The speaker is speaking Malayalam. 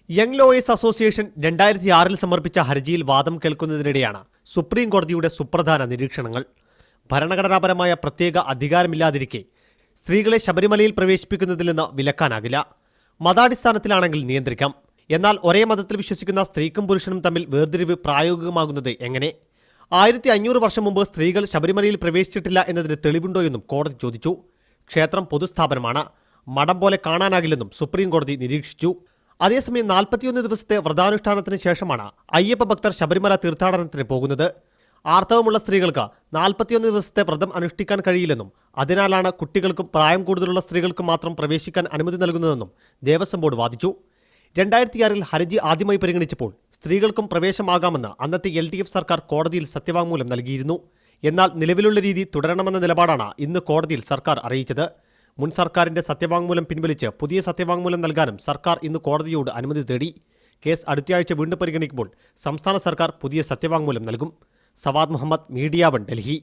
യങ് ലോയേഴ്സ് അസോസിയേഷൻ 2006-ൽ സമർപ്പിച്ച ഹർജിയിൽ വാദം കേൾക്കുന്നതിനിടെയാണ് സുപ്രീം കോടതിയുടെ സുപ്രധാന നിരീക്ഷണങ്ങൾ. ഭരണഘടനാപരമായ പ്രത്യേക അധികാരമില്ലാതിരിക്കെ സ്ത്രീകളെ ശബരിമലയിൽ പ്രവേശിപ്പിക്കുന്നതിൽ നിന്ന് വിലക്കാനാകില്ല. മതാടിസ്ഥാനത്തിലാണെങ്കിൽ നിയന്ത്രിക്കാം. എന്നാൽ ഒരേ മതത്തിൽ വിശ്വസിക്കുന്ന സ്ത്രീക്കും പുരുഷനും തമ്മിൽ വേർതിരിവ് പ്രായോഗികമാകുന്നത് എങ്ങനെ? 1500 വർഷം മുമ്പ് സ്ത്രീകൾ ശബരിമലയിൽ പ്രവേശിച്ചിട്ടില്ല എന്നതിന് തെളിവുണ്ടോ എന്നും കോടതി ചോദിച്ചു. ക്ഷേത്രം പൊതുസ്ഥാപനമാണ്, മഠം പോലെ കാണാനാകില്ലെന്നും സുപ്രീം കോടതി നിരീക്ഷിച്ചു. അതേസമയം 41 ദിവസത്തെ വ്രതാനുഷ്ഠാനത്തിന് ശേഷമാണ് അയ്യപ്പ ഭക്തർ ശബരിമല തീർത്ഥാടനത്തിന് പോകുന്നത്. ആർത്തവമുള്ള സ്ത്രീകൾക്ക് 41 ദിവസത്തെ വ്രതം അനുഷ്ഠിക്കാൻ കഴിയില്ലെന്നും അതിനാലാണ് കുട്ടികൾക്കും പ്രായം കൂടുതലുള്ള സ്ത്രീകൾക്കും മാത്രം പ്രവേശിക്കാൻ അനുമതി നൽകുന്നതെന്നും ദേവസ്വം ബോർഡ് വാദിച്ചു. 2006-ൽ ഹർജി ആദ്യമായി പരിഗണിച്ചപ്പോൾ സ്ത്രീകൾക്കും പ്രവേശമാകാമെന്ന് അന്നത്തെ LDF സർക്കാർ കോടതിയിൽ സത്യവാങ്മൂലം നൽകിയിരുന്നു. എന്നാൽ നിലവിലുള്ള രീതി തുടരണമെന്ന നിലപാടാണ് ഇന്ന് കോടതിയിൽ സർക്കാർ അറിയിച്ചത്. മുൻ സർക്കാരിന്റെ സത്യവാങ്മൂലം പിൻവലിച്ച് പുതിയ സത്യവാങ്മൂലം നൽകാനും സർക്കാർ ഇന്ന് കോടതിയോട് അനുമതി തേടി. കേസ് അടുത്തയാഴ്ച വീണ്ടും പരിഗണിക്കുമ്പോൾ സംസ്ഥാന സർക്കാർ പുതിയ സത്യവാങ്മൂലം നൽകും. സവാദ് മുഹമ്മദ്, മീഡിയ 1, ഡൽഹി.